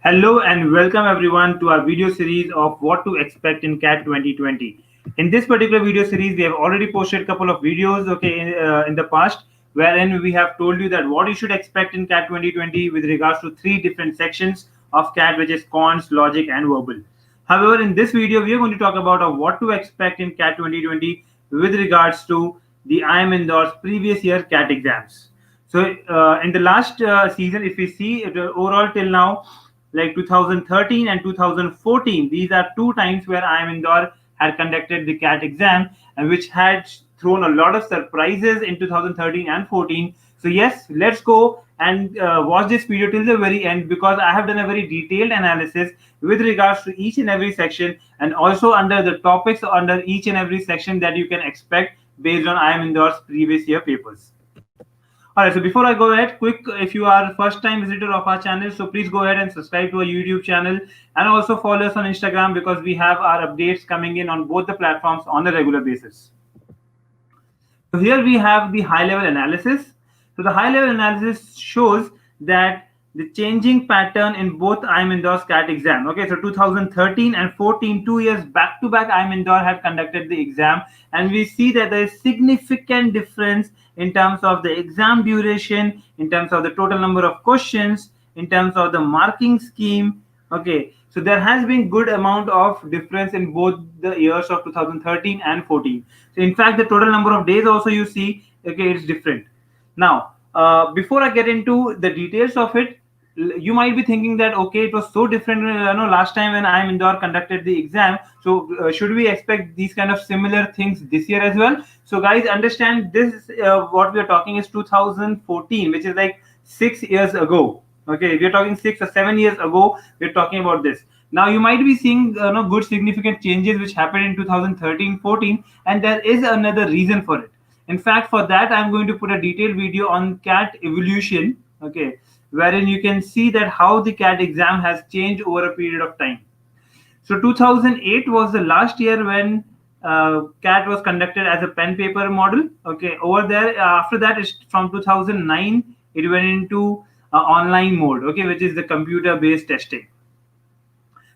Hello and welcome everyone to our video series of what to expect in CAT 2020. In this particular video series, we have already posted a couple of videos, in the past, wherein we have told you that what you should expect in CAT 2020 with regards to three different sections of CAT, which is Quants, Logic, and Verbal. However, in this video, we are going to talk about what to expect in CAT 2020 with regards to the IIM Indore's previous year CAT exams. So, in the last season, if we see overall till now, like 2013 and 2014, these are two times where IIM Indore had conducted the CAT exam, and which had thrown a lot of surprises in 2013 and 14. So yes, let's go and watch this video till the very end, because I have done a very detailed analysis with regards to each and every section, and also under the topics under each and every section that you can expect based on IIM Indore's previous year papers. All right, so before I go ahead, quick, if you are first time visitor of our channel, so please go ahead and subscribe to our YouTube channel, and also follow us on Instagram, because we have our updates coming in on both the platforms on a regular basis. So here we have the high level analysis. So the high level analysis shows that the changing pattern in both IIM Indore's CAT exam. Okay, so 2013 and 14, 2 years back to back, IIM Indore had conducted the exam, and we see that there is significant difference in terms of the exam duration, in terms of the total number of questions, in terms of the marking scheme. Okay, so there has been good amount of difference in both the years of 2013 and 14. So in fact, the total number of days also you see, okay, it's different. Now, before I get into the details of it, you might be thinking that, okay, it was so different, last time when IIM Indore conducted the exam. So should we expect these kind of similar things this year as well? So guys, understand this, what we are talking is 2014, which is like 6 years ago. Okay, we're talking 6 or 7 years ago, we're talking about this. Now you might be seeing good significant changes which happened in 2013-14, and there is another reason for it. In fact, for that, I'm going to put a detailed video on CAT evolution, okay, wherein you can see that how the CAT exam has changed over a period of time. So 2008 was the last year when CAT was conducted as a pen paper model. Okay, over there, after that, it's from 2009, it went into online mode, okay, which is the computer based testing.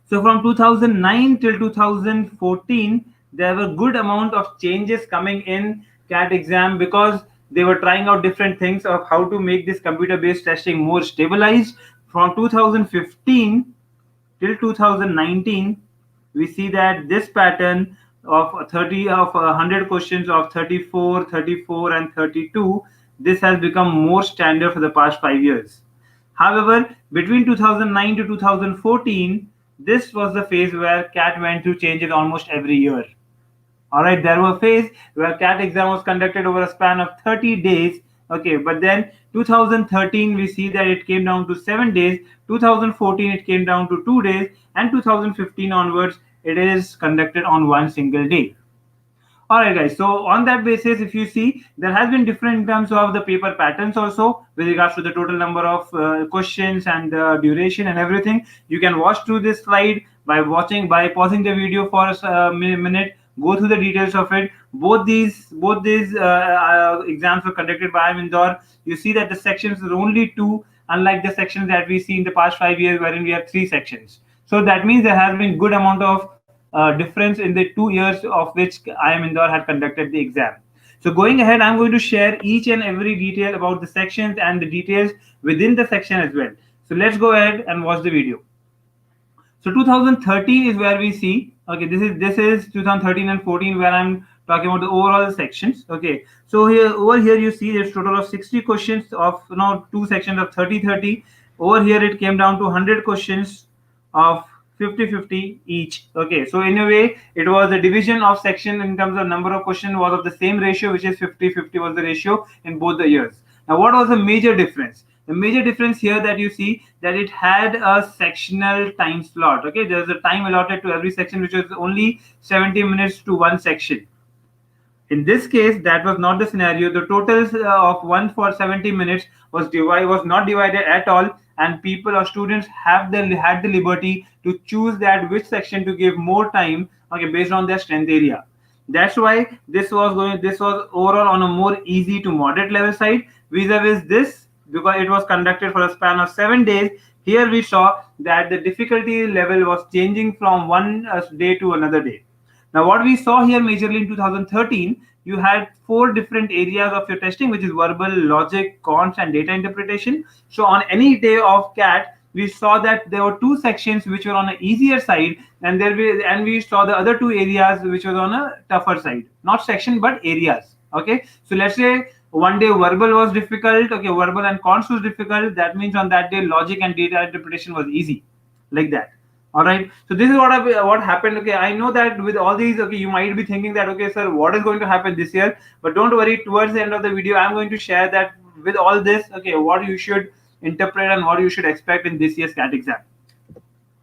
So from 2009 till 2014, there were good amount of changes coming in CAT exam, because they were trying out different things of how to make this computer based testing more stabilized. From 2015 till 2019, we see that this pattern of 100 questions of 34, 34 and 32, this has become more standard for the past 5 years. However, between 2009 to 2014, this was the phase where CAT went through changes almost every year. All right, there were phase where CAT exam was conducted over a span of 30 days. Okay, but then 2013, we see that it came down to 7 days. 2014, it came down to 2 days, and 2015 onwards, it is conducted on one single day. All right, guys. So on that basis, if you see, there has been different in terms of the paper patterns also with regards to the total number of questions and duration and everything. You can watch through this slide by pausing the video for a minute. Go through the details of it. Both these exams were conducted by IIM Indore. You see that the sections are only two, unlike the sections that we see in the past 5 years, wherein we have three sections. So that means there has been good amount of difference in the 2 years of which IIM Indore had conducted the exam. So going ahead, I'm going to share each and every detail about the sections and the details within the section as well. So let's go ahead and watch the video. So 2013 is where we see, okay, this is 2013 and 14, where I'm talking about the overall sections. Okay, so over here you see there's total of 60 questions of two sections of 30-30. Over here it came down to 100 questions of 50-50 each. Okay, so in a way it was a division of section in terms of number of questions was of the same ratio, which is 50-50 was the ratio in both the years. Now what was the major difference? The major difference here that you see that it had a sectional time slot. Okay, there's a time allotted to every section, which was only 70 minutes to one section. In this case, that was not the scenario. The totals of one for 70 minutes was not divided at all, and people or students had the liberty to choose that which section to give more time, okay, based on their strength area. That's why this was overall on a more easy to moderate level side vis-a-vis this, because it was conducted for a span of 7 days. Here we saw that the difficulty level was changing from one day to another day. Now, what we saw here majorly in 2013, you had four different areas of your testing, which is verbal, logic, quants, and data interpretation. So, on any day of CAT, we saw that there were two sections which were on an easier side, and we saw the other two areas which was on a tougher side. Not section, but areas. Okay, so let's say one day verbal was difficult. Okay, verbal and quants was difficult. That means on that day logic and data interpretation was easy, like that. All right, so this is what happened. Okay, I know that with all these, okay, you might be thinking that, okay, sir, what is going to happen this year? But don't worry, towards the end of the video I'm going to share that with all this, okay, what you should interpret and what you should expect in this year's CAT exam.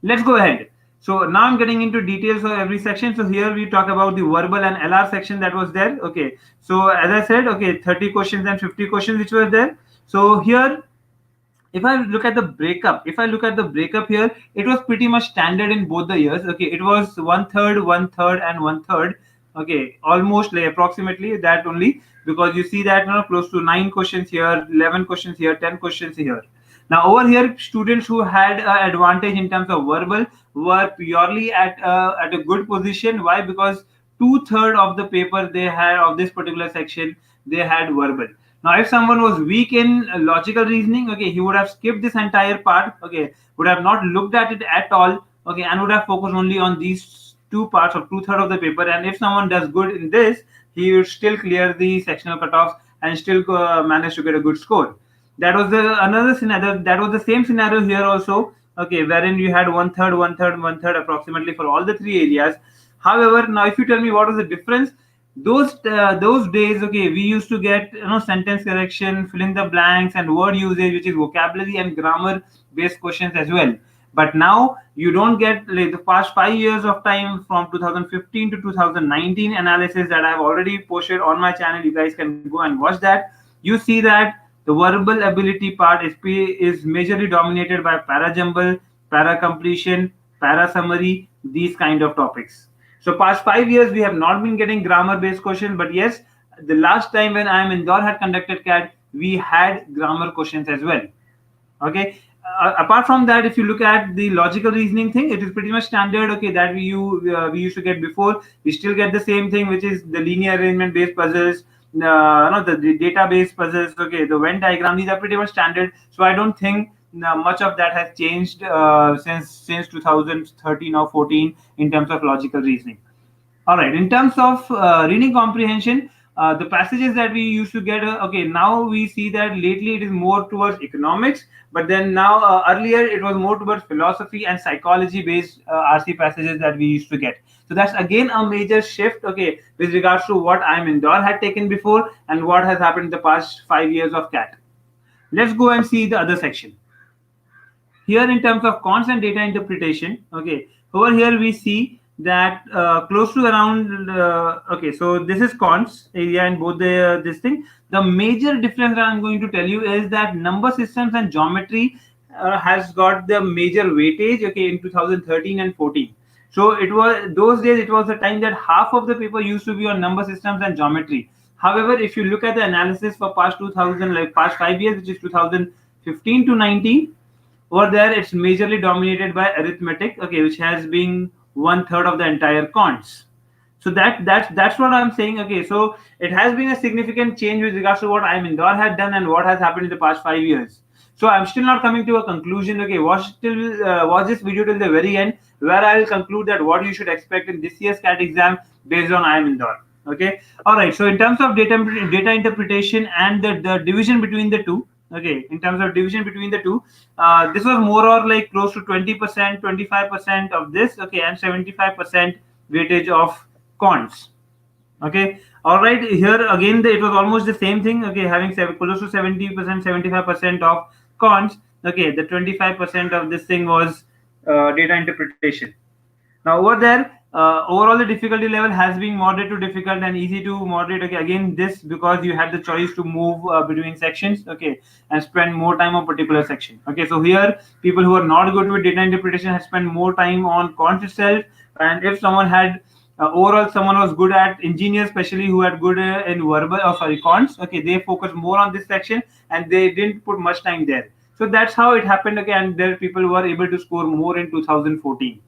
Let's go ahead. So now I'm getting into details of every section. So here we talk about the verbal and LR section that was there. Okay, so as I said, okay, 30 questions and 50 questions which were there. So here, if I look at the breakup, here, it was pretty much standard in both the years. Okay, it was one third, and one third. Okay, almost like approximately that only, because you see that, close to 9 questions here, 11 questions here, 10 questions here. Now over here, students who had an advantage in terms of verbal were purely at a good position. Why? Because two-thirds of the paper they had of this particular section, they had verbal. Now, if someone was weak in logical reasoning, okay, he would have skipped this entire part, okay, would have not looked at it at all, okay, and would have focused only on these two parts of two-thirds of the paper. And if someone does good in this, he would still clear the sectional cutoffs and still manage to get a good score. That was the another scenario. That was the same scenario here also, okay, wherein you had one third, approximately for all the three areas. However, now if you tell me what was the difference, those days, okay, we used to get sentence correction, fill in the blanks, and word usage, which is vocabulary and grammar based questions as well. But now you don't get, like, the past 5 years of time from 2015 to 2019 analysis that I've already posted on my channel. You guys can go and watch that. You see that the verbal ability part is majorly dominated by para jumble, para completion, para summary, these kind of topics. So past 5 years, we have not been getting grammar-based questions, but yes, the last time when IIM Indore had conducted CAT, we had grammar questions as well. Okay. Apart from that, if you look at the logical reasoning thing, it is pretty much standard. Okay, that we used to get before. We still get the same thing, which is the linear arrangement-based puzzles, the data-based puzzles. Okay, the Venn diagram. These are pretty much standard. So I don't think much of that has changed since 2013 or 14 in terms of logical reasoning. All right, in terms of reading comprehension, the passages that we used to get, okay, now we see that lately it is more towards economics, but then now earlier it was more towards philosophy and psychology based RC passages that we used to get. So that's again a major shift, okay, with regards to what IIM Indore had taken before and what has happened in the past 5 years of CAT. Let's go and see the other section. Here, in terms of quants and data interpretation, okay, over here we see that close to around, okay, so this is quants area in both this thing. The major difference that I'm going to tell you is that number systems and geometry has got the major weightage, okay, in 2013 and 14. So it was those days, it was the time that half of the paper used to be on number systems and geometry. However, if you look at the analysis for past 2000, like past 5 years, which is 2015 to 19, over there it's majorly dominated by arithmetic, okay, which has been one third of the entire quants. So that's what I'm saying. Okay, so it has been a significant change with regards to what IIM Indore had done and what has happened in the past 5 years. So I'm still not coming to a conclusion. Okay, watch this video till the very end, where I'll conclude that what you should expect in this year's CAT exam based on IIM Indore. Okay, all right. So in terms of data interpretation and the division between the two. Okay, in terms of division between the two, this was more or like close to 20%, 25% of this, okay, and 75% weightage of quants. Okay, all right. Here again, it was almost the same thing. Okay, having close to 70%, 75% of quants. Okay, the 25% of this thing was data interpretation. Now over there, overall the difficulty level has been moderate to difficult and easy to moderate. Okay, again this because you had the choice to move between sections, okay, and spend more time on particular section. Okay, so here people who are not good with data interpretation have spent more time on quant itself, and if someone had overall someone was good at engineers, especially who had good in verbal quants, okay, they focused more on this section and they didn't put much time there. So that's how it happened. Okay, and there people were able to score more in 2014.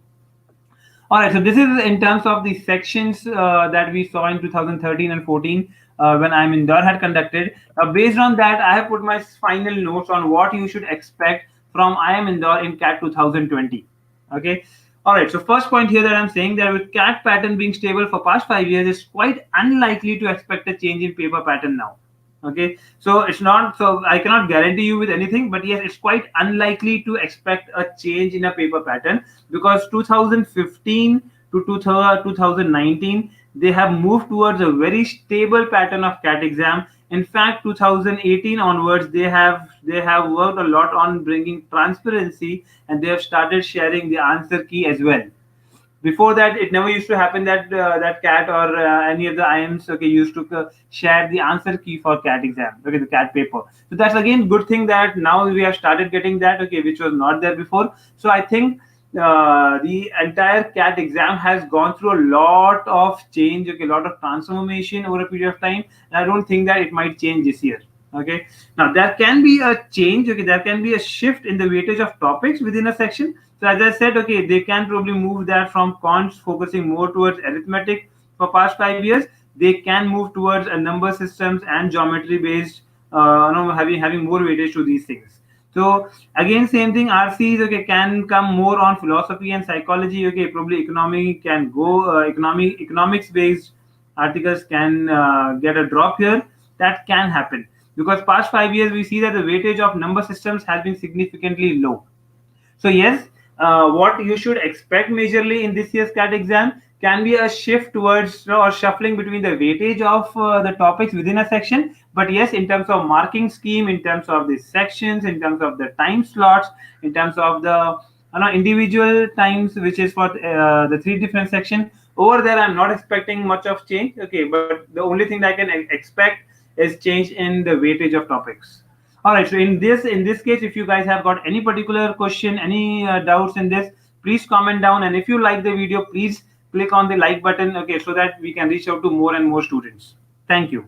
All right, so this is in terms of the sections that we saw in 2013 and 14 when IIM Indore had conducted. Based on that, I have put my final notes on what you should expect from IIM Indore in CAT 2020. Okay. All right. So first point here that I'm saying that with CAT pattern being stable for past 5 years, it's quite unlikely to expect a change in paper pattern now. Okay, so it's not, so I cannot guarantee you with anything, but yes, it's quite unlikely to expect a change in a paper pattern, because 2015 to 2019 they have moved towards a very stable pattern of CAT exam. In fact, 2018 onwards they have worked a lot on bringing transparency, and they have started sharing the answer key as well. Before that, it never used to happen that that CAT or any of the IIMs, okay, used to share the answer key for CAT exam, okay, the CAT paper. So that's again good thing that now we have started getting that, okay, which was not there before. So I think the entire CAT exam has gone through a lot of change, okay, a lot of transformation over a period of time, and I don't think that it might change this year. Okay, now there can be a change, okay, there can be a shift in the weightage of topics within a section. So as I said, okay, they can probably move that from quants focusing more towards arithmetic for past 5 years. They can move towards a number systems and geometry based, having more weightage to these things. So again, same thing. RCs, okay, can come more on philosophy and psychology. Okay, probably economy can go economics based articles can get a drop here. That can happen because past 5 years we see that the weightage of number systems has been significantly low. So yes, what you should expect majorly in this year's CAT exam can be a shift towards or shuffling between the weightage of the topics within a section. But yes, in terms of marking scheme, in terms of the sections, in terms of the time slots, in terms of the individual times, which is for the three different sections, over there I'm not expecting much of change. Okay, but the only thing that I can expect is change in the weightage of topics. All right, so in this case, if you guys have got any particular question, any doubts in this, please comment down, and if you like the video, please click on the like button, okay, so that we can reach out to more and more students. Thank you.